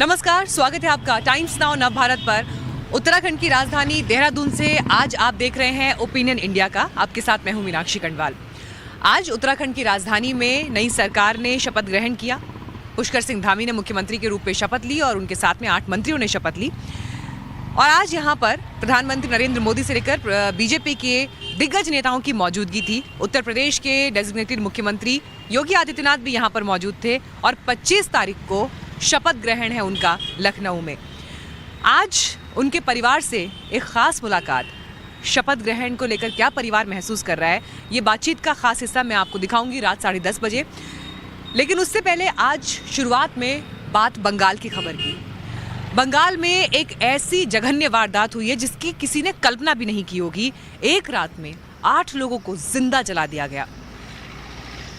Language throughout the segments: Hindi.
नमस्कार, स्वागत है आपका टाइम्स नाउ नव भारत पर। उत्तराखंड की राजधानी देहरादून से आज आप देख रहे हैं ओपिनियन इंडिया का। आपके साथ मैं हूं मीनाक्षी कंडवाल। आज उत्तराखंड की राजधानी में नई सरकार ने शपथ ग्रहण किया। पुष्कर सिंह धामी ने मुख्यमंत्री के रूप में शपथ ली और उनके साथ में 8 मंत्रियों ने शपथ ली। और आज यहाँ पर प्रधानमंत्री नरेंद्र मोदी से लेकर बीजेपी के दिग्गज नेताओं की मौजूदगी थी। उत्तर प्रदेश के डेजिग्नेटेड मुख्यमंत्री योगी आदित्यनाथ भी यहाँ पर मौजूद थे और 25 तारीख को शपथ ग्रहण है उनका लखनऊ में। आज उनके परिवार से एक खास मुलाकात, शपथ ग्रहण को लेकर क्या परिवार महसूस कर रहा है, ये बातचीत का खास हिस्सा मैं आपको दिखाऊंगी रात 10:30 बजे। लेकिन उससे पहले आज शुरुआत में बात बंगाल की खबर की। बंगाल में एक ऐसी जघन्य वारदात हुई है जिसकी किसी ने कल्पना भी नहीं की होगी। एक रात में 8 लोगों को जिंदा जला दिया गया।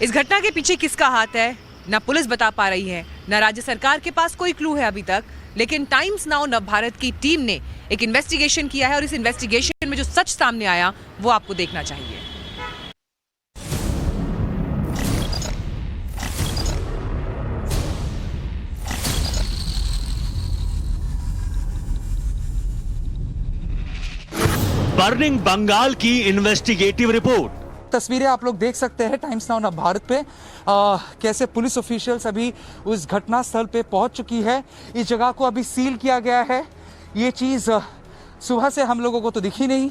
इस घटना के पीछे किसका हाथ है ना पुलिस बता पा रही है, ना राज्य सरकार के पास कोई क्लू है अभी तक। लेकिन टाइम्स नाउ नव भारत की टीम ने एक इन्वेस्टिगेशन किया है और इस इन्वेस्टिगेशन में जो सच सामने आया वो आपको देखना चाहिए। बर्निंग बंगाल की इन्वेस्टिगेटिव रिपोर्ट। तस्वीरें आप लोग देख सकते हैं टाइम्स नाउ भारत पे। कैसे पुलिस ऑफिशियल्स अभी उस घटना स्थल पे पहुंच चुकी है। इस जगह को अभी सील किया गया है। ये चीज सुबह से हम लोगों को तो दिखी नहीं।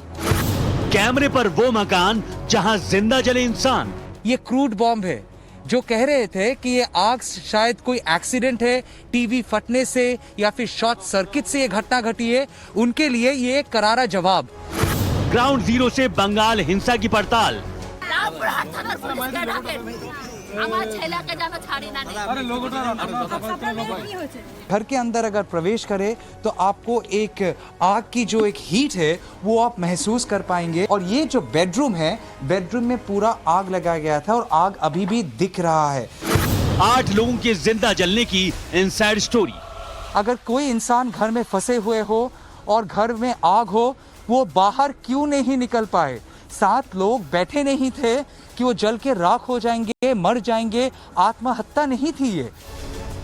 कैमरे पर वो मकान जहां जिंदा जले इंसान। ये क्रूड बॉम्ब है। जो कह रहे थे कि ये आग शायद कोई एक्सीडेंट है, टीवी फटने से या फिर शॉर्ट सर्किट से ये घटना घटी है, उनके लिए ये एक करारा जवाब। ग्राउंड जीरो से बंगाल हिंसा की पड़ताल। घर के अंदर अगर प्रवेश करे तो आपको एक आग की जो एक हीट है वो आप महसूस कर पाएंगे। और ये जो बेडरूम है, बेडरूम में पूरा आग लगाया गया था और आग अभी भी दिख रहा है। 8 लोगों के जिंदा जलने की इनसाइड स्टोरी। अगर कोई इंसान घर में फंसे हुए हो और घर में आग हो, वो बाहर क्यों नहीं निकल पाए? 7 लोग बैठे नहीं थे कि वो जल के राख हो जाएंगे, मर जाएंगे। आत्महत्या नहीं थी ये।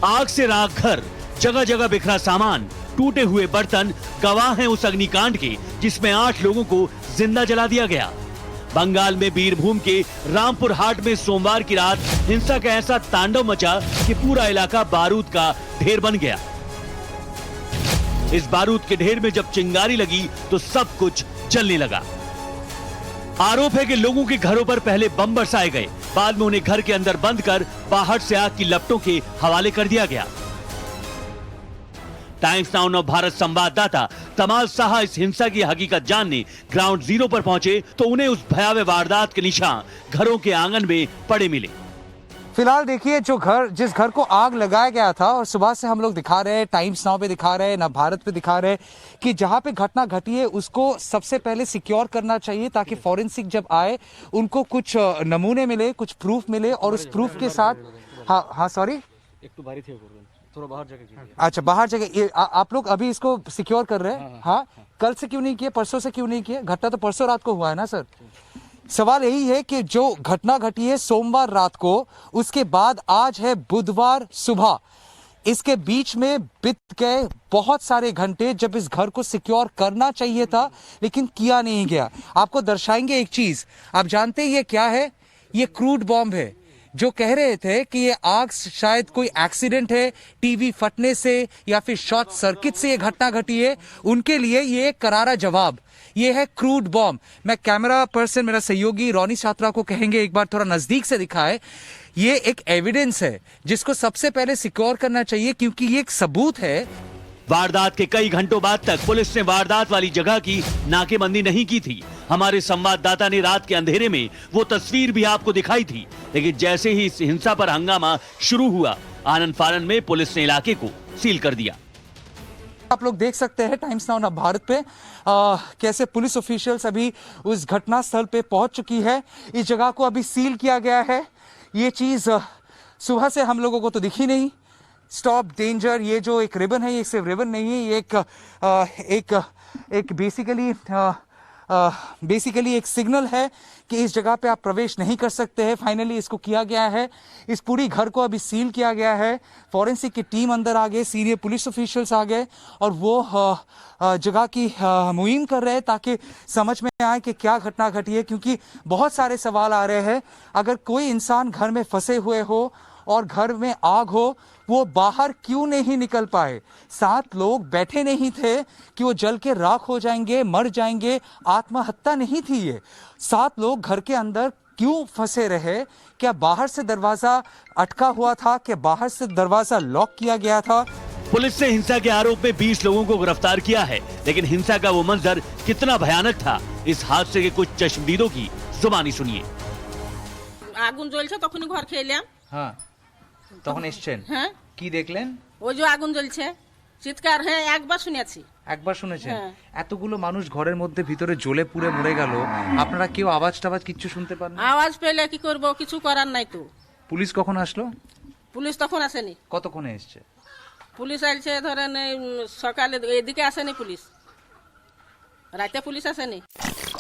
आग से राख घर, जगह जगह बिखरा सामान, टूटे हुए बर्तन गवाह हैं उस अग्निकांड के जिसमें 8 लोगों को जिंदा जला दिया गया। बंगाल में बीरभूम के रामपुर हाट में सोमवार की रात हिंसा का ऐसा तांडव मचा कि पूरा इलाका बारूद का ढेर बन गया। इस बारूद के ढेर में जब चिंगारी लगी तो सब कुछ जलने लगा। आरोप है कि लोगों के घरों पर पहले बम बरसाए गए, बाद में उन्हें घर के अंदर बंद कर बाहर से आग की लपटों के हवाले कर दिया गया। टाइम्स नाउ नव भारत संवाददाता तमाल साहा इस हिंसा की हकीकत जानने ग्राउंड जीरो पर पहुंचे तो उन्हें उस भयावह वारदात के निशान घरों के आंगन में पड़े मिले। फिलहाल देखिए जिस घर को आग लगाया गया था, और सुबह से हम लोग दिखा रहे हैं, टाइम्स नाउ पे दिखा रहे हैं, नव भारत पे दिखा रहे हैं कि जहां पे घटना घटी है उसको सबसे पहले सिक्योर करना चाहिए ताकि फॉरेंसिक जब आए उनको कुछ नमूने मिले, कुछ प्रूफ मिले। और उस प्रूफ के साथ हाँ सॉरी एक तो भारी थे, थोड़ा बाहर जगह। अच्छा, बाहर जगह आप लोग अभी इसको सिक्योर कर रहे हैं। हाँ, कल से क्यों नहीं किए, परसों से क्यों नहीं किए? घटना तो परसों रात को हुआ है ना सर। सवाल यही है कि जो घटना घटी है सोमवार रात को, उसके बाद आज है बुधवार सुबह, इसके बीच में बीत गए बहुत सारे घंटे जब इस घर को सिक्योर करना चाहिए था लेकिन किया नहीं गया। आपको दर्शाएंगे एक चीज। आप जानते हैं ये क्या है? ये क्रूड बॉम्ब है। जो कह रहे थे कि ये आग शायद कोई एक्सीडेंट है, टीवी फटने से या फिर शॉर्ट सर्किट से ये घटना घटी है, उनके लिए ये एक करारा जवाब। ये है क्रूड बॉम्ब। मैं कैमरा पर्सन, मेरा सहयोगी रोनी छात्रा को कहेंगे एक बार थोड़ा नजदीक से दिखाए। ये एक एविडेंस है जिसको सबसे पहले सिक्योर करना चाहिए क्योंकि ये एक सबूत है। वारदात के कई घंटों बाद तक पुलिस ने वारदात वाली जगह की नाकेबंदी नहीं की थी। हमारे संवाददाता ने रात के अंधेरे में वो तस्वीर भी आपको दिखाई थी, लेकिन जैसे ही इस हिंसा पर हंगामा शुरू हुआ, आनन फानन में पुलिस ने इलाके को सील कर दिया। आप लोग देख सकते हैं टाइम्स नाउ भारत पे। कैसे पुलिस ऑफिशियल्स अभी उस घटना स्थल पे पहुंच चुकी है। इस जगह को अभी सील किया गया है। ये चीज सुबह से हम लोगों को तो दिखी नहीं। स्टॉप डेंजर, ये जो एक रिबन है, ये सिर्फ रिबन नहीं है, ये एक बेसिकली एक सिग्नल है कि इस जगह पे आप प्रवेश नहीं कर सकते हैं। फाइनली इसको किया गया है। इस पूरी घर को अभी सील किया गया है। फॉरेंसिक की टीम अंदर आ गए, सीनियर पुलिस ऑफिशियल्स आ गए और वो जगह की मुहिम कर रहे हैं ताकि समझ में आए कि क्या घटना घटी है, क्योंकि बहुत सारे सवाल आ रहे हैं। अगर कोई इंसान घर में फंसे हुए हो और घर में आग हो, वो बाहर क्यों नहीं निकल पाए? 7 लोग बैठे नहीं थे कि वो जल के राख हो जाएंगे, मर जाएंगे। आत्महत्या नहीं थी ये। 7 लोग घर के अंदर क्यों फंसे रहे? क्या बाहर से दरवाजा अटका हुआ था? क्या बाहर से दरवाजा लॉक किया गया था? पुलिस ने हिंसा के आरोप में 20 लोगों को गिरफ्तार किया है, लेकिन हिंसा का वो मंजर कितना भयानक था, इस हादसे के कुछ चश्मदीदों की जुबानी सुनिए। আগুন জ্বলছে তখনই ঘর খেলাম। হ্যাঁ, তখন এসেছেন, হ্যাঁ কি দেখলেন? ওই যে আগুন জ্বলছে, চিৎকার হ্যাঁ একবার শুনেছি। একবার শুনেছেন? হ্যাঁ। এতগুলো মানুষ ঘরের মধ্যে ভিতরে জ্বলে পুড়ে মরে গেল, আপনারা কেউ আওয়াজ টাওয়াজ কিচ্ছু শুনতে পান না? আওয়াজ পেলে কি করব, কিছু করার নাই তো। পুলিশ কখন আসলো? পুলিশ তখন আসেনি। কতক্ষণে এসছে? পুলিশ আসছে ধরেন এই সকালে, এদিকে আসেনি পুলিশ, রাতে পুলিশ আসেনি।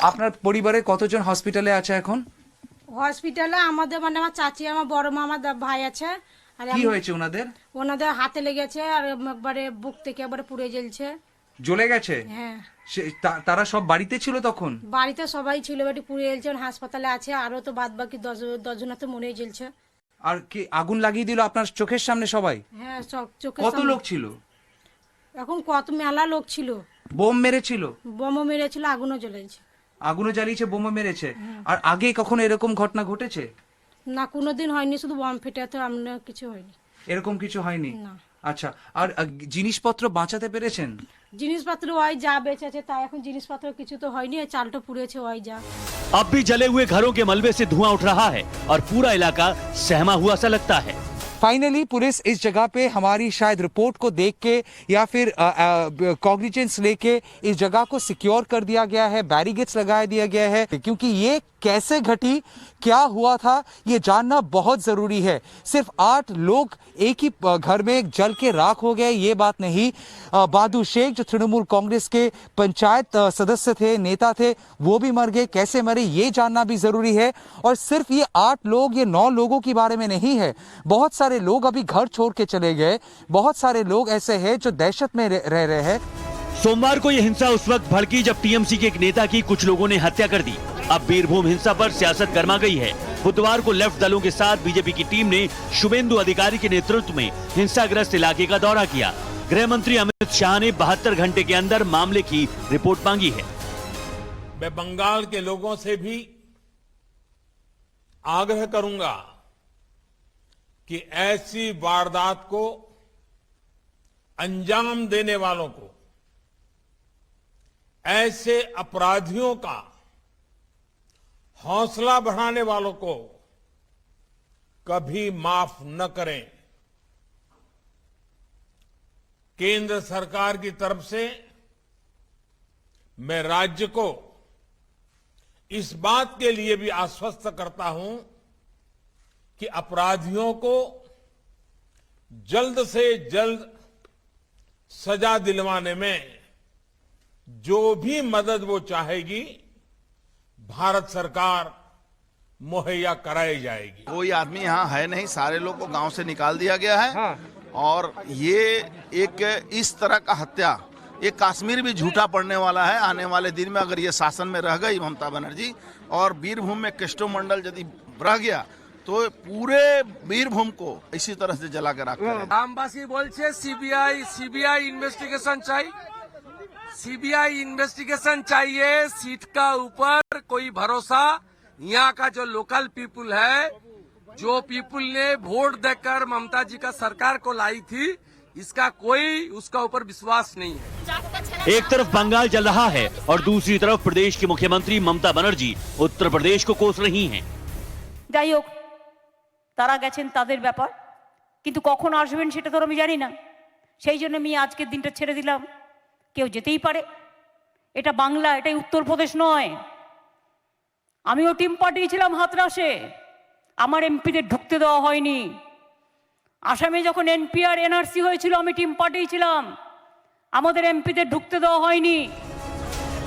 আপনার পরিবারে কতজন হসপিটালে আছে এখন? হসপিটালে আমাদের মানে আমার চাচি, আমার বড় মা, আমার ভাই আছে। আর কি হয়েছে ওনাদের? ওনাদের হাতে লেগেছে আর একবারে বুক থেকে একবারে পুড়ে জ্বলছে। জ্বলে গেছে? হ্যাঁ, তারা সব বাড়িতে ছিল তখন? বাড়িতে সবাই ছিল, বেটি পুড়ে জ্বলছে। হাসপাতালে আছে আরো তো বাদ বাকি 10 জনের তো মনেই জ্বলছে। আর কি আগুন লাগিয়ে দিল আপনার চোখের সামনে সবাই? হ্যাঁ, সব চোখে। কত লোক ছিল? এখন কত মেলা লোক ছিল। বোম মেরেছিল? বোমও মেরেছিল, আগুনও জ্বলেছে। আগুনও জ্বালিয়েছে, বোমও মেরেছে। আর আগে কখনো এরকম ঘটনা ঘটেছে? না, কোনোদিন হয়নি, শুধু বম ফেটে তো আমরা কিছু হয়নি। এরকম কিছু হয়নি? না। আচ্ছা, আর জিনিসপত্র বাঁচাতে পেরেছেন? জিনিসপত্র ওই যা বেঁচেছে তাই, এখন জিনিসপত্র কিছু তো হয়নি, চালটা পুড়েছে ওই যা। अब भी जले हुए घरों के मलबे से धुआं उठ रहा है और पूरा इलाका सहमा हुआ सा लगता है। फाइनली पुलिस इस जगह पे हमारी शायद रिपोर्ट को देख के या फिर कॉग्निजेंस लेके इस जगह को सिक्योर कर दिया गया है, बैरिकेड्स लगा दिया गया है, क्योंकि ये कैसे घटी, क्या हुआ था, ये जानना बहुत जरूरी है। सिर्फ 8 लोग एक ही घर में जल के राख हो गए ये बात नहीं। बहादुर शेख जो तृणमूल कांग्रेस के पंचायत सदस्य थे, नेता थे, वो भी मर गए। कैसे मरे ये जानना भी जरूरी है। और सिर्फ ये 8 लोग, ये 9 लोगों के बारे में नहीं है। बहुत सारे लोग अभी घर छोड़ के चले गए। बहुत सारे लोग ऐसे हैं जो दहशत में रह रहे हैं। सोमवार को यह हिंसा उस वक्त भड़की जब टीएमसी के एक नेता की कुछ लोगों ने हत्या कर दी। अब बीरभूम हिंसा पर सियासत गर्मा गई है। बुधवार को लेफ्ट दलों के साथ बीजेपी की टीम ने शुभेंदु अधिकारी के नेतृत्व में हिंसाग्रस्त इलाके का दौरा किया। गृह मंत्री अमित शाह ने 72 घंटे के अंदर मामले की रिपोर्ट मांगी है। मैं बंगाल के लोगों से भी आग्रह करूंगा कि ऐसी वारदात को अंजाम देने वालों को, ऐसे अपराधियों का हौसला बढ़ाने वालों को कभी माफ न करें। केंद्र सरकार की तरफ से मैं राज्य को इस बात के लिए भी आश्वस्त करता हूं कि अपराधियों को जल्द से जल्द सजा दिलवाने में जो भी मदद वो चाहेगी, भारत सरकार मुहैया कराई जाएगी। कोई आदमी यहाँ है नहीं, सारे लोग को गांव से निकाल दिया गया है। हाँ। और ये एक इस तरह का हत्या, ये कश्मीर भी झूठा पड़ने वाला है आने वाले दिन में। अगर ये शासन में रह गई ममता बनर्जी और बीरभूम में केस्टोमंडल यदि रह गया तो पूरे बीरभूम को इसी तरह से जला कर रखा है। গ্রামবাসী বলছে सीबीआई इन्वेस्टिगेशन चाहिए, सीबीआई इन्वेस्टिगेशन चाहिए। सीट का ऊपर कोई भरोसा, यहाँ का जो लोकल पीपुल है, जो पीपुल ने वोट देकर ममता जी का सरकार को लाई थी, इसका कोई उसका ऊपर विश्वास नहीं है। एक तरफ बंगाल जल रहा है और दूसरी तरफ प्रदेश की मुख्यमंत्री ममता बनर्जी उत्तर प्रदेश को कोस रही हैं। যাই হোক, তারা গেছেন তাদের ব্যাপার, কিন্তু কখন আসবেন সেটা তো আমি জানি না। সেই জন্য আমি আজকের দিনটা ছেড়ে দিলাম। কেউ যেতেই পারে, এটা বাংলা, এটাই উত্তরপ্রদেশ নয়। আমিও টিম পাঠিয়েছিলাম হাতরাসে, আমার এমপিদের ঢুকতে দেওয়া হয়নি। আসামে যখন এনপিআর এনআরসি হয়েছিল আমি টিম পাঠিয়েছিলাম, আমাদের এমপিদের ঢুকতে দেওয়া হয়নি।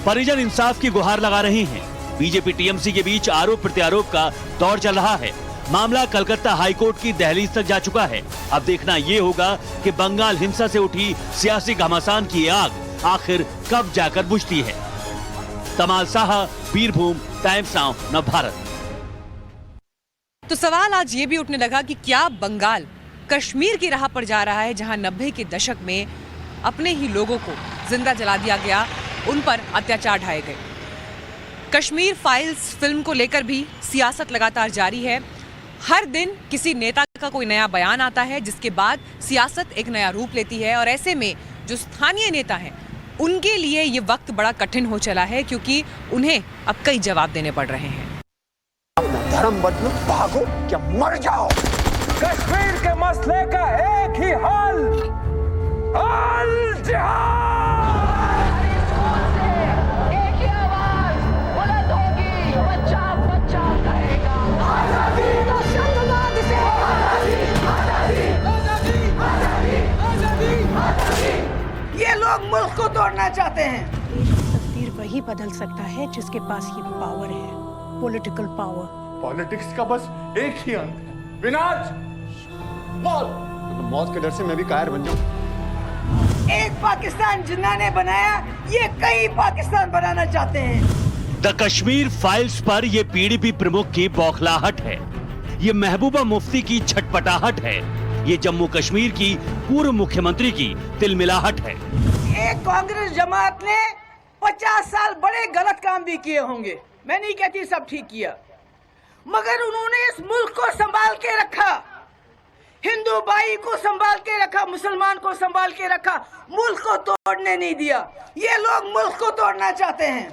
परिजन इंसाफ की गुहार लगा रहे हैं। बीजेपी टीएमसी के बीच आरोप प्रत्यारोप का दौर चल रहा है। मामला कलकत्ता हाईकोर्ट की दहलीज तक जा चुका है। अब देखना ये होगा कि बंगाल हिंसा से उठी सियासी घमासान की आग आखिर कब जाकर बुझती है। तमाल साहा, बीरभूम, टाइम्स नाउ नवभारत। तो सवाल आज ये भी उठने लगा कि क्या बंगाल कश्मीर की राह पर जा रहा है, जहां 90 के दशक में अपने ही लोगों को जिंदा जला दिया गया, उन पर अत्याचार ढाए गए। कश्मीर फाइल्स फिल्म को लेकर भी सियासत लगातार जारी है। हर दिन किसी नेता का कोई नया बयान आता है, जिसके बाद सियासत एक नया रूप लेती है। और ऐसे में जो स्थानीय नेता हैं, उनके लिए ये वक्त बड़ा कठिन हो चला है, क्योंकि उन्हें अब कई जवाब देने पड़ रहे हैं। धर्म बदलो, भागो क्या मर जाओ। कश्मीर के मसले का एक ही हल, अल जिहाद। एक ही आवाज बुलंद होगी, बच्चा बच्चा कहेगा आजादी, दहशतवाद से आजादी, आजादी, आजादी, आजादी, आजादी, आजादी। ये लोग मुल्क को तोड़ना चाहते हैं। देश की तकदीर वही बदल सकता है जिसके पास ये पावर है, पॉलिटिकल पावर। पॉलिटिक्स का बस एक ही अंत है, विनाश, मौत। तो मौत के डर से मैं भी कायर बन जाऊं। एक पाकिस्तान जिन्ना ने बनाया, ये कई पाकिस्तान बनाना चाहते हैं। द कश्मीर फाइल्स पर ये पीडीपी प्रमुख की बौखलाहट है, ये महबूबा मुफ्ती की छटपटाहट है, ये जम्मू कश्मीर की पूर्व मुख्यमंत्री की तिलमिलाहट है। एक कांग्रेस जमात ने 50 साल बड़े गलत काम भी किए होंगे, मैं नहीं कहती सब ठीक किया, मगर उन्होंने इस मुल्क को संभाल के रखा, हिंदू भाई को संभाल के रखा, मुसलमान को संभाल के रखा, मुल्क को तोड़ने नहीं दिया। ये लोग मुल्क को तोड़ना चाहते हैं।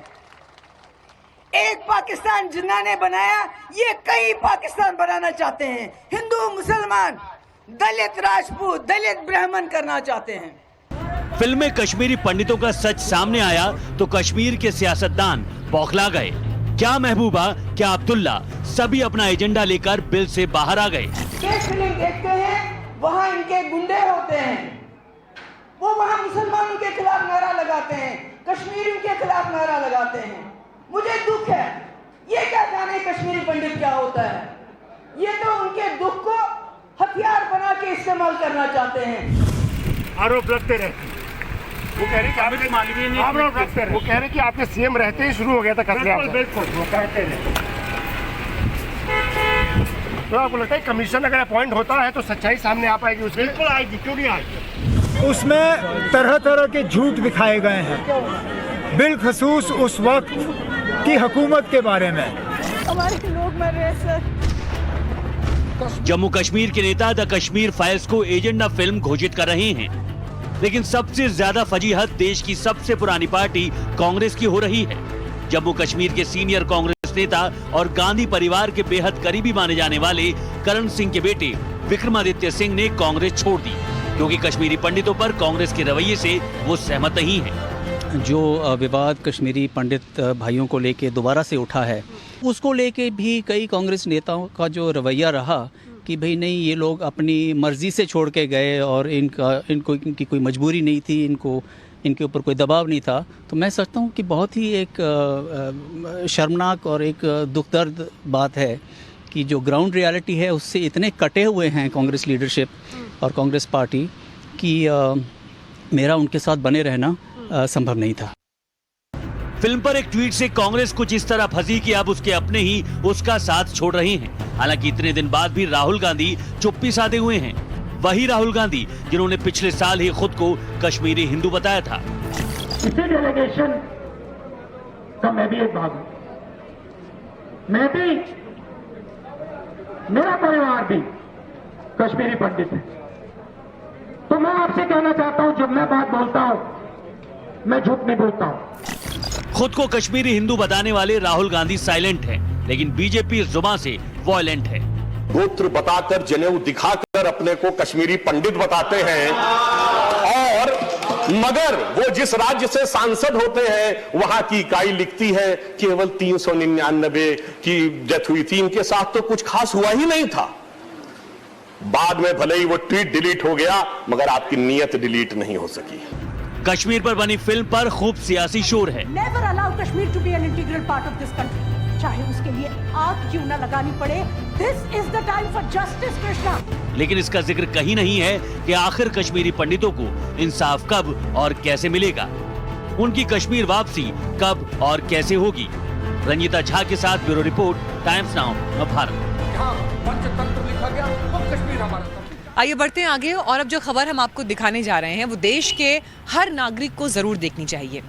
एक पाकिस्तान जिन्ना ने बनाया, ये कई पाकिस्तान बनाना चाहते हैं। हिंदू, मुसलमान, दलित, राजपूत, दलित, ब्राह्मण करना चाहते हैं। फिल्म में कश्मीरी पंडितों का सच सामने आया तो कश्मीर के सियासतदान बौखला गए। क्या महबूबा, क्या अब्दुल्ला, सभी अपना एजेंडा लेकर बिल से बाहर आ गए। फिल्म देखते हैं, वहाँ इनके गुंडे होते हैं, वो वहाँ मुसलमानों के खिलाफ नारा लगाते हैं, कश्मीरियों के खिलाफ नारा लगाते हैं। मुझे दुख है, ये क्या जाने कश्मीरी पंडित क्या होता है। ये तो उनके दुख को हथियार बना के इस्तेमाल करना चाहते हैं। आरोप लगते रहते, वो कह रहे कि आपके मालवीय ने आरोप लगते रहे, वो कह रहे कि आपके सीएम रहते ही शुरू हो गया था कत्लेआम। बिल्कुल वो कहते रहे। तो आपको लगता है कमीशन अगर अपॉइंट होता है तो सच्चाई सामने आ पाएगी? उसमें बिल्कुल आएगी, क्यों नहीं आएगी। उसमें तरह तरह के झूठ दिखाए गए हैं, बिलखसूस उस वक्त की हुकूमत के बारे में। हमारे लोग मर रहे हैं सर। जम्मू कश्मीर के नेता द कश्मीर फाइल्स को एजेंडा फिल्म घोषित कर रहे हैं, लेकिन सबसे ज्यादा फजीहत देश की सबसे पुरानी पार्टी कांग्रेस की हो रही है। जम्मू कश्मीर के सीनियर कांग्रेस नेता और गांधी परिवार के बेहद करीबी माने जाने वाले करण सिंह के बेटे विक्रमादित्य सिंह ने कांग्रेस छोड़ दी, क्योंकि कश्मीरी पंडितों पर कांग्रेस के रवैये से वो सहमत नहीं है। जो विवाद कश्मीरी पंडित भाइयों को लेके दोबारा से उठा है, उसको लेके भी कई कांग्रेस नेताओं का जो रवैया रहा कि भाई नहीं, ये लोग अपनी मर्जी से छोड़ के गए और इनकी कोई मजबूरी नहीं थी, इनके ऊपर कोई दबाव नहीं था। तो मैं समझता हूँ कि बहुत ही एक शर्मनाक और एक दुख दर्द बात है कि जो ग्राउंड रियलिटी है उससे इतने कटे हुए हैं कांग्रेस लीडरशिप और कांग्रेस पार्टी कि मेरा उनके साथ बने रहना संभव नहीं था। फिल्म पर एक ट्वीट से कांग्रेस कुछ इस तरह फंसी कि अब उसके अपने ही उसका साथ छोड़ रहे हैं। हालांकि इतने दिन बाद भी राहुल गांधी चुप्पी साधे हुए हैं, वही राहुल गांधी जिन्होंने पिछले साल ही खुद को कश्मीरी हिंदू बताया था। इसी डेलीगेशन का मैं भी एक भाग हूं, मैं भी, मेरा परिवार भी कश्मीरी पंडित है। तो मैं आपसे कहना चाहता हूं, जब मैं बात बोलता हूं मैं झूठ नहीं बोलता हूं। खुद को कश्मीरी हिंदू बताने वाले राहुल गांधी साइलेंट हैं, लेकिन बीजेपी इस जुबान से वॉयलेंट है। गोत्र बताकर, जनेऊ दिखाकर अपने को कश्मीरी पंडित बताते हैं, और मगर वो जिस राज्य से सांसद होते हैं वहां की इकाई लिखती है केवल 399 की डेथ हुई थी, इनके साथ तो कुछ खास हुआ ही नहीं था। बाद में भले ही वो ट्वीट डिलीट हो गया, मगर आपकी नीयत डिलीट नहीं हो सकी। कश्मीर पर बनी फिल्म पर खूब सियासी शोर है। Never allow Kashmir to be an integral part of this country. चाहे उसके लिए आग क्यों न लगानी पड़े। This is the time for justice Krishna. लेकिन इसका जिक्र कहीं नहीं है कि आखिर कश्मीरी पंडितों को इंसाफ कब और कैसे मिलेगा, उनकी कश्मीर वापसी कब और कैसे होगी। रंजीता झा के साथ bureau report, times now Bharat. Panchatantra लिखा गया वो कश्मीर हमारा। आइए बढ़ते हैं आगे और अब जो खबर हम आपको दिखाने जा रहे हैं वो देश के हर नागरिक को जरूर देखनी चाहिए।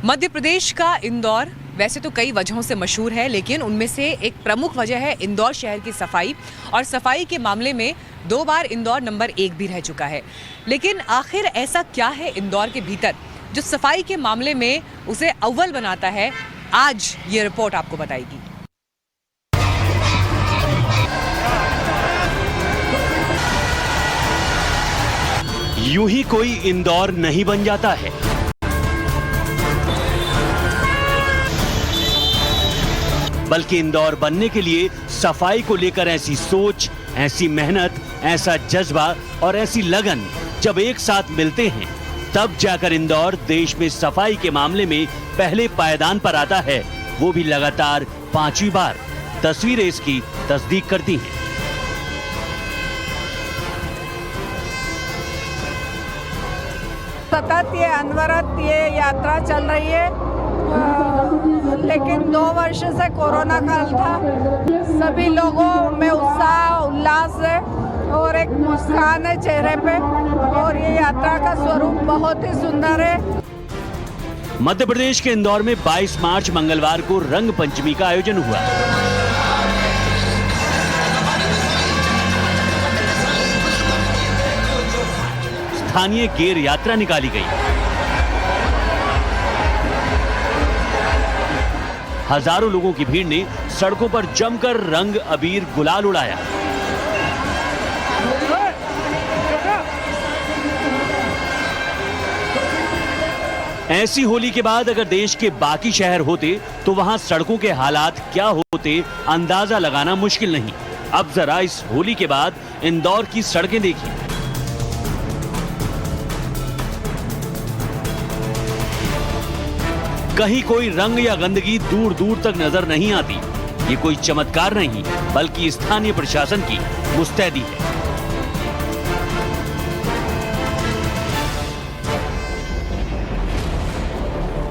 मध्य प्रदेश का इंदौर वैसे तो कई वजहों से मशहूर है, लेकिन उनमें से एक प्रमुख वजह है इंदौर शहर की सफाई। और सफाई के मामले में 2 बार इंदौर नंबर 1 भी रह चुका है। लेकिन आखिर ऐसा क्या है इंदौर के भीतर जो सफाई के मामले में उसे अव्वल बनाता है, आज ये रिपोर्ट आपको बताएगी। यूं ही कोई इंदौर नहीं बन जाता है। बल्कि इंदौर बनने के लिए सफाई को लेकर ऐसी सोच, ऐसी मेहनत, ऐसा जज्बा और ऐसी लगन जब एक साथ मिलते हैं, तब जाकर इंदौर देश में सफाई के मामले में पहले पायदान पर आता है, वो भी लगातार 5वीं बार। तस्वीरें इसकी तस्दीक करती हैं। सतत ये अनवरत ये यात्रा चल रही है, लेकिन 2 वर्ष से कोरोना काल था। सभी लोगों में उत्साह, उल्लास है और एक मुस्कान है चेहरे पे, और ये यात्रा का स्वरूप बहुत ही सुंदर है। मध्य प्रदेश के इंदौर में 22 मार्च मंगलवार को रंग पंचमी का आयोजन हुआ। स्थानीय गेर यात्रा निकाली गई। हजारों लोगों की भीड़ ने सड़कों पर जमकर रंग, अबीर, गुलाल उड़ाया। ऐसी होली के बाद अगर देश के बाकी शहर होते तो वहां सड़कों के हालात क्या होते, अंदाजा लगाना मुश्किल नहीं। अब जरा इस होली के बाद इंदौर की सड़कें देखिए। कहीं कोई रंग या गंदगी दूर दूर तक नजर नहीं आती। ये कोई चमत्कार नहीं, बल्कि स्थानीय प्रशासन की मुस्तैदी है।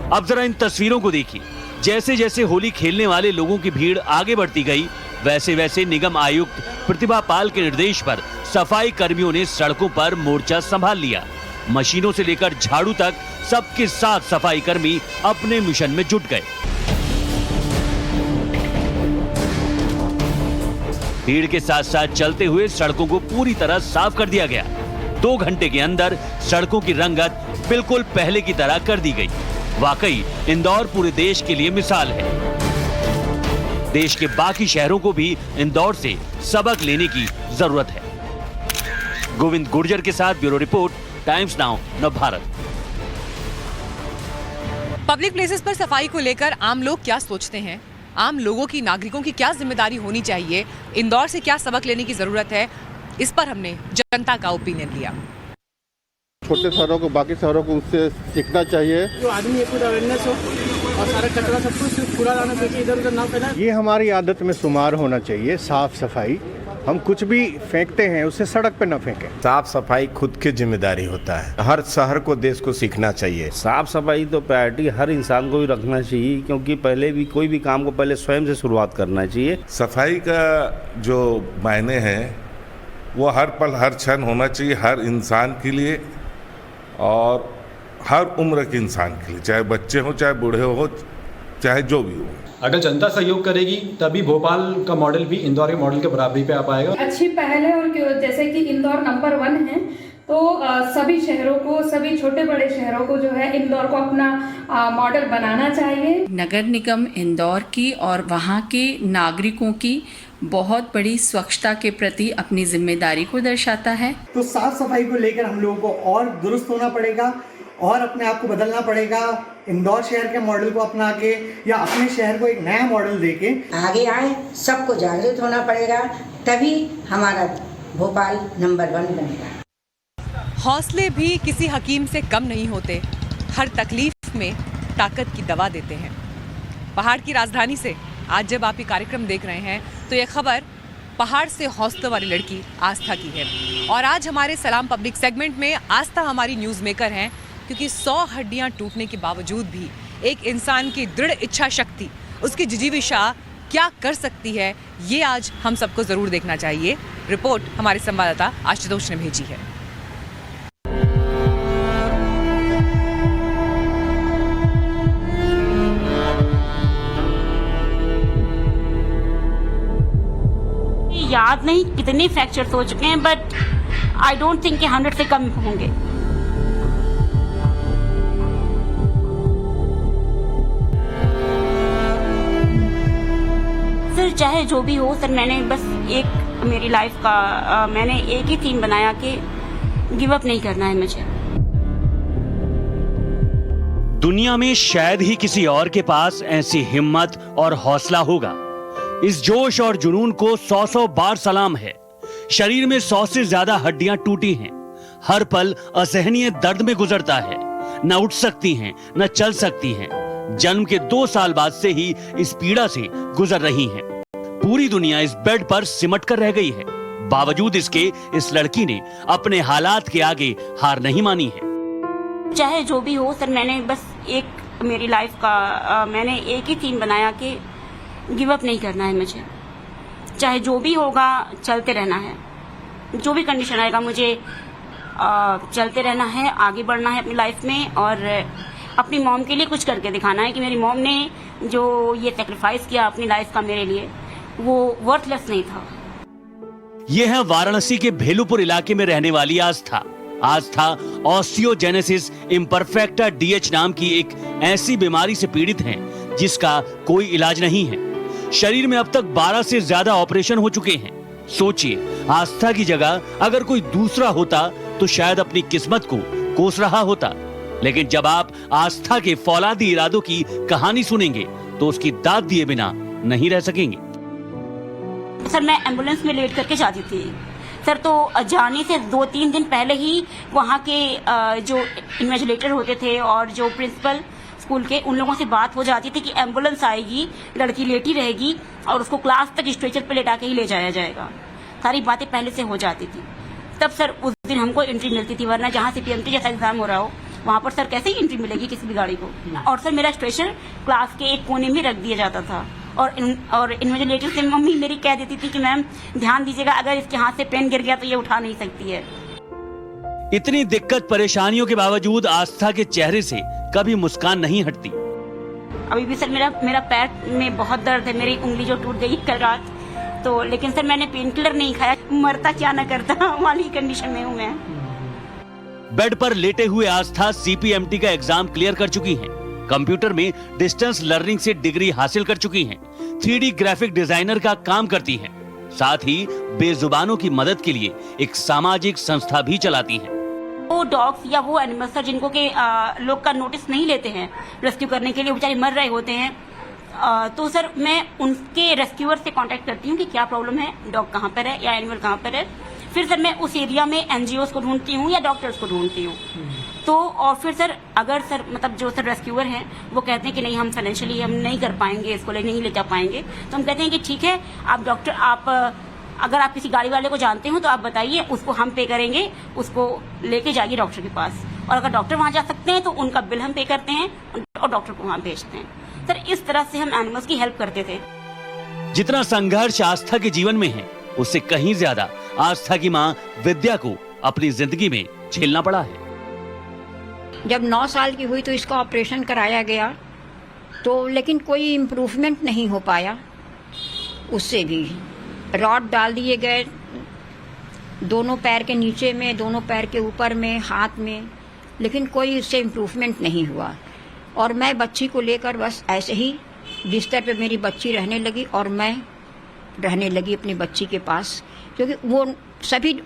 अब जरा इन तस्वीरों को देखिए। जैसे जैसे होली खेलने वाले लोगों की भीड़ आगे बढ़ती गई, वैसे वैसे निगम आयुक्त प्रतिभा पाल के निर्देश पर सफाई कर्मियों ने सड़कों पर मोर्चा संभाल लिया। मशीनों से लेकर झाड़ू तक सबके साथ सफाई कर्मी अपने मिशन में जुट गए। भीड़ के साथ साथ चलते हुए सड़कों को पूरी तरह साफ कर दिया गया। 2 घंटे के अंदर सड़कों की रंगत बिल्कुल पहले की तरह कर दी गई। वाकई इंदौर पूरे देश के लिए मिसाल है। देश के बाकी शहरों को भी इंदौर से सबक लेने की जरूरत है। गोविंद गुर्जर के साथ bureau report, times now Bharat. Public places पर सफाई को लेकर आम लोग क्या सोचते हैं, आम लोगों की, नागरिकों की क्या जिम्मेदारी होनी चाहिए, इंदौर से क्या सबक लेने की जरूरत है, इस पर हमने जनता का ओपिनियन लिया। छोटे शहरों को, बाकी शहरों को उससे सीखना चाहिए। जो आदमी एक अवेयरनेस हो और सारा कचरा सब कुछ कूड़ा लाना चाहिए, इधर उधर ना फैलाए। ये हमारी आदत में शुमार होना चाहिए। साफ सफाई, हम कुछ भी फेंकते हैं उसे सड़क पे न फेंकें। साफ सफाई खुद की जिम्मेदारी होता है। हर शहर को, देश को सीखना चाहिए। साफ सफाई तो प्रायोरिटी हर इंसान को भी रखना चाहिए, क्योंकि पहले भी कोई भी काम को पहले स्वयं से शुरुआत करना चाहिए। सफाई का जो मायने हैं वो हर पल, हर क्षण होना चाहिए, हर इंसान के लिए और हर उम्र के इंसान के लिए, चाहे बच्चे हो, चाहे बूढ़े हो, चाहे जो भी हो। अगर जनता सहयोग करेगी तभी भोपाल का मॉडल भी इंदौर के मॉडल के बराबरी पे आ पाएगा। अच्छी पहल है, और जैसे कि इंदौर नंबर 1 है, तो सभी शहरों को, सभी छोटे बड़े शहरों को जो है इंदौर को अपना मॉडल बनाना चाहिए। नगर निगम इंदौर की और वहाँ के नागरिकों की बहुत बड़ी स्वच्छता के प्रति अपनी जिम्मेदारी को दर्शाता है। तो साफ सफाई को लेकर हम लोगों को और दुरुस्त होना पड़ेगा और अपने आप को बदलना पड़ेगा। इंदौर शहर के मॉडल को अपना के या अपने शहर को एक नया मॉडल देके आगे आए, सबको जागरूक होना पड़ेगा, तभी हमारा भोपाल नंबर 1 बनेगा। हौसले भी किसी हकीम से कम नहीं होते, हर तकलीफ में ताकत की दवा देते हैं। पहाड़ की राजधानी से आज जब आप ये कार्यक्रम देख रहे हैं तो ये खबर पहाड़ से हौसलों वाली लड़की आस्था की है। और आज हमारे सलाम पब्लिक सेगमेंट में आस्था हमारी न्यूज़ मेकर हैं, क्योंकि 100 हड्डियां टूटने के बावजूद भी एक इंसान की दृढ़ इच्छा शक्ति, उसकी जिजीविषा क्या कर सकती है, ये आज हम सबको ज़रूर देखना चाहिए। रिपोर्ट हमारे संवाददाता आशुतोष ने भेजी है। याद नहीं कितने फ्रैक्चर्स हो चुके हैं, बट आई डोंट थिंक कि 100 से कम होंगे। सर चाहे जो भी हो सर, मैंने बस एक मेरी लाइफ का मैंने एक ही थीम बनाया कि गिव अप नहीं करना है मुझे। दुनिया में शायद ही किसी और के पास ऐसी हिम्मत और हौसला होगा। इस जोश और जुनून को 100 बार सलाम है। शरीर में 100 से ज्यादा हड्डियां टूटी हैं। हर पल असहनीय दर्द में गुजरता है। न उठ सकती हैं, न चल सकती हैं। जन्म के 2 साल बाद से ही इस पीड़ा से गुजर रही हैं। पूरी दुनिया इस बेड पर सिमट कर रह गई है। बावजूद इसके इस लड़की ने अपने हालात के आगे हार नहीं मानी है। चाहे जो भी हो सर, मैंने बस एक मेरी लाइफ का मैंने एक ही थीम बनाया कि गिव अप नहीं करना है मुझे। चाहे जो भी होगा चलते रहना है। जो भी कंडीशन आएगा मुझे चलते रहना है, आगे बढ़ना है अपनी लाइफ में और अपनी मॉम के लिए कुछ करके दिखाना है कि मेरी मॉम ने जो ये सेक्रीफाइस किया अपनी लाइफ का मेरे लिए, वो वर्थलेस नहीं था। ये है वाराणसी के भेलूपुर इलाके में रहने वाली आस्था। आस्था ऑस्टियोजेनेसिस इम्परफेक्टा डीएच नाम की एक ऐसी बीमारी से पीड़ित हैं जिसका कोई इलाज नहीं है। शरीर में अब तक 12 से ज्यादा ऑपरेशन हो चुके हैं। सोचिए, आस्था की जगह अगर कोई दूसरा होता तो शायद अपनी किस्मत को कोस रहा होता। लेकिन जब आप आस्था के फौलादी इरादों की कहानी सुनेंगे तो उसकी दाद दिए बिना नहीं रह सकेंगे। सर मैं एम्बुलेंस में लेट करके जाती थी सर, तो जाने से 2-3 दिन पहले ही वहाँ के जो इन्वेस्टिगेटर होते थे और जो प्रिंसिपल स्कूल के, उन लोगों से बात हो जाती थी कि एम्बुलेंस आएगी, लड़की लेटी रहेगी और उसको क्लास तक स्ट्रेचर पे लेटा के ही ले जाया जाएगा। सारी बातें पहले से हो जाती थी। तब सर उस दिन हमको एंट्री मिलती थी, वरना जहाँ से पीएमटी जैसा एग्जाम हो रहा हो वहाँ पर सर कैसे ही एंट्री मिलेगी किसी भी गाड़ी को। और सर मेरा स्ट्रेचर क्लास के एक कोने में रख दिया जाता था और इन्वेस्टिगेटर से मम्मी मेरी कह देती थी कि मैम ध्यान दीजिएगा, अगर इसके हाथ से पेन गिर गया तो ये उठा नहीं सकती है। इतनी दिक्कत परेशानियों के बावजूद आस्था के चेहरे से कभी मुस्कान नहीं हटती। अभी भी सर मेरा पैर में बहुत दर्द है, मेरी उंगली जो टूट गई कल रात, तो लेकिन सर मैंने पेन किलर नहीं खाया, मरता क्या न करता वाली कंडीशन में हूँ मैं। बेड पर लेटे हुए आस्था सीपीएमटी का एग्जाम क्लियर कर चुकी हैं। कंप्यूटर में डिस्टेंस लर्निंग से डिग्री हासिल कर चुकी हैं। 3D ग्राफिक डिजाइनर का काम करती हैं। साथ ही बेजुबानों की मदद के लिए एक सामाजिक संस्था भी चलाती हैं। वो डॉग्स या वो एनिमल्स सर जिनको के लोग का नोटिस नहीं लेते हैं रेस्क्यू करने के लिए, बेचारे मर रहे होते हैं, तो सर मैं उनके रेस्क्यूअर से कांटेक्ट करती हूँ कि क्या प्रॉब्लम है, डॉग कहाँ पर है या एनिमल कहाँ पर है। फिर सर मैं उस एरिया में एनजीओज को ढूंढती हूँ या डॉक्टर्स को ढूंढती हूँ। तो और फिर सर अगर सर मतलब जो सर रेस्क्यूअर हैं वो कहते हैं कि नहीं हम फाइनेंशियली हम नहीं कर पाएंगे, इसको नहीं ले जा पाएंगे, तो हम कहते हैं कि ठीक है आप डॉक्टर अगर आप किसी गाड़ी वाले को जानते हो तो आप बताइए, उसको हम पे करेंगे, उसको लेके जाइए डॉक्टर के पास। और अगर डॉक्टर वहाँ जा सकते हैं तो उनका बिल हम पे करते हैं और डॉक्टर को वहाँ भेजते हैं। सर इस तरह से हम एनिमल्स की हेल्प करते थे। जितना संघर्ष आस्था के जीवन में है उससे कहीं ज्यादा आस्था की माँ विद्या को अपनी जिंदगी में झेलना पड़ा है। जब 9 साल की हुई तो इसका ऑपरेशन कराया गया, तो लेकिन कोई इम्प्रूवमेंट नहीं हो पाया। उससे भी रॉड डाल दिए गए दोनों पैर के नीचे में, दोनों पैर के ऊपर में, हाथ में, लेकिन कोई उससे इम्प्रूवमेंट नहीं हुआ। और मैं बच्ची को लेकर बस ऐसे ही बिस्तर पे मेरी बच्ची रहने लगी और मैं रहने लगी अपनी बच्ची के पास, क्योंकि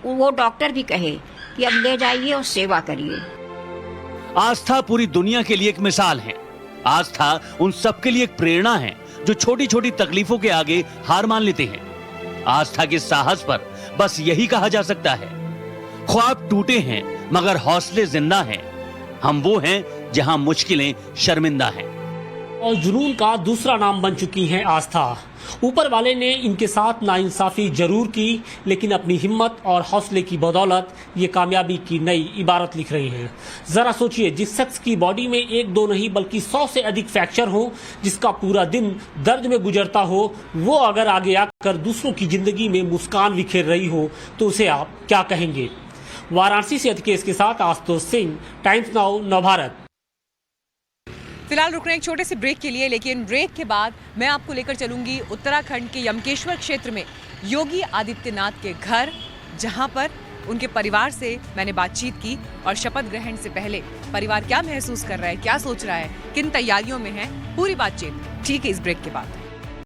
वो डॉक्टर भी कहे कि अब ले जाइए और सेवा करिए। आस्था पूरी दुनिया के लिए एक मिसाल है। आस्था उन सबके लिए एक प्रेरणा है जो छोटी छोटी तकलीफों के आगे हार मान लेते हैं। आस्था के साहस पर बस यही कहा जा सकता है, ख्वाब टूटे हैं मगर हौसले जिंदा हैं। हम वो हैं जहां मुश्किलें शर्मिंदा हैं। और जुनून का दूसरा नाम बन चुकी हैं आस्था। ऊपर वाले ने इनके साथ नाइंसाफी जरूर की, लेकिन अपनी हिम्मत और हौसले की बदौलत ये कामयाबी की नई इबारत लिख रही हैं। जरा सोचिए, जिस शख्स की बॉडी में 1-2 नहीं बल्कि 100 से अधिक फ्रैक्चर हो, जिसका पूरा दिन दर्द में गुजरता हो, वो अगर आगे आकर दूसरों की जिंदगी में मुस्कान बिखेर रही हो तो उसे आप क्या कहेंगे। वाराणसी से अतिकेश के साथ आशुतोष सिंह, टाइम्स नाउ, नवभारत। फिलहाल रुक रहे हैं एक छोटे से ब्रेक के लिए, लेकिन ब्रेक के बाद मैं आपको लेकर चलूंगी उत्तराखंड के यमकेश्वर क्षेत्र में योगी आदित्यनाथ के घर, जहां पर उनके परिवार से मैंने बातचीत की और शपथ ग्रहण से पहले परिवार क्या महसूस कर रहा है, क्या सोच रहा है, किन तैयारियों में है, पूरी बातचीत ठीक है इस ब्रेक के बाद।